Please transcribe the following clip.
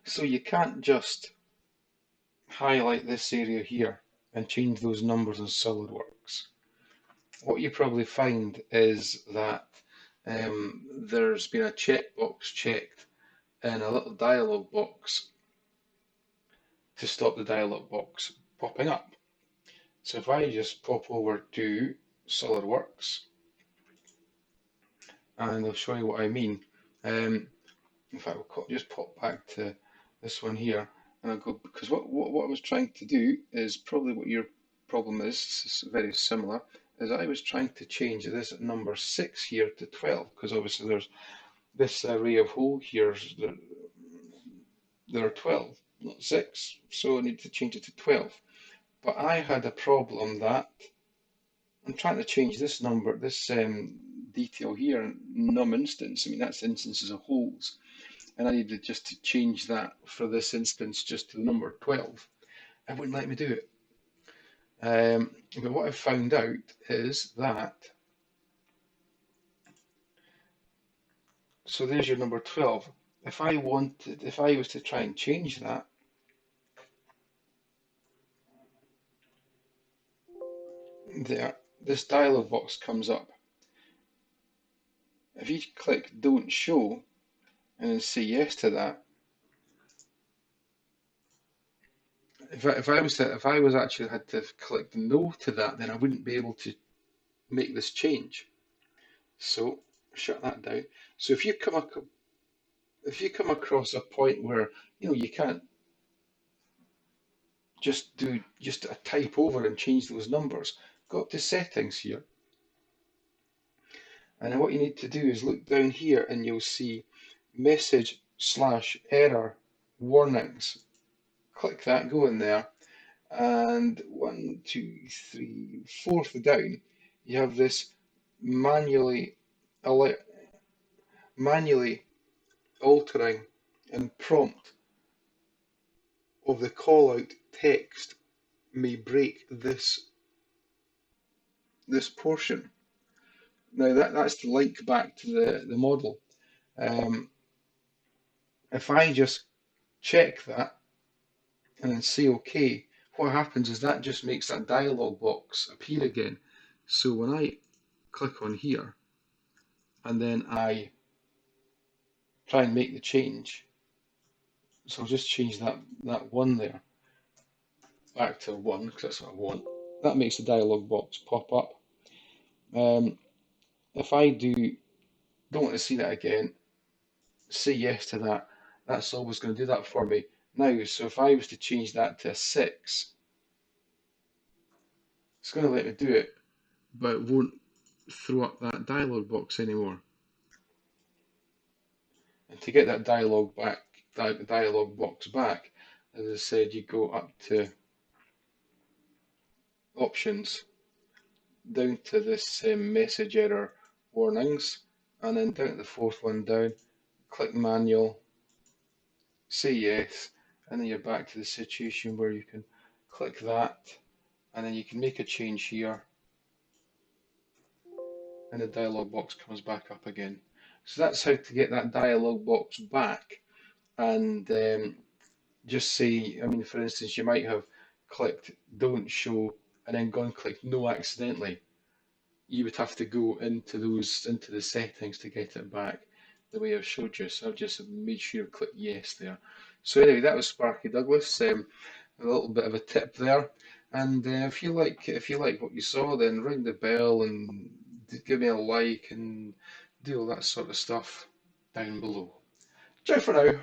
So you can't just highlight this area here and change those numbers in SolidWorks. What you probably find is that there's been a checkbox checked and a little dialog box to stop the dialog box popping up. So if I just pop over to SolidWorks, and I'll show you what I mean. In fact, we'll just pop back to this one here, and I'll go, because what I was trying to do is probably what your problem is, it's very similar, is I was trying to change this number 6 here to 12, because obviously there's this array of hole here, there are 12, not 6, so I need to change it to 12. But I had a problem that I'm trying to change this number, this detail here, num instance. I mean, that's instances of holes. And I needed just to change that for this instance just to the number 12. It wouldn't let me do it. But what I found out is that, so there's your number 12. If I was to try and change that, there, this dialog box comes up. If you click don't show and then say yes to that, if I was actually had to click no to that, then I wouldn't be able to make this change. So shut that down. So if you come across a point where you can't just type over and change those numbers, go up to settings here, and then what you need to do is look down here and you'll see message/error warnings. Click that, go in there, and 1, 2, 3, fourth down, you have this manually altering and prompt of the call out text may break this portion. Now that's the link back to the model. If I just check that and then say OK, what happens is that just makes that dialog box appear again. So when I click on here and then I try and make the change, so I'll just change that 1 there back to 1 because that's what I want. That makes the dialog box pop up. If I don't want to see that again, say yes to that, that's always going to do that for me. Now, so if I was to change that to a 6, it's going to let me do it, but it won't throw up that dialog box anymore. And to get that dialog box back, as I said, you go up to options, down to this message error warnings, and then down to the fourth one down, click manual, say yes, and then you're back to the situation where you can click that, and then you can make a change here, and the dialog box comes back up again. So that's how to get that dialog box back. And just say, I mean, for instance, you might have clicked don't show and then gone and clicked no accidentally. You would have to go into the settings to get it back the way I've showed you. So I've just made sure you click yes there. So anyway, that was Sparky Douglas. A little bit of a tip there. And if you like what you saw, then ring the bell and give me a like and do all that sort of stuff down below. Ciao for now.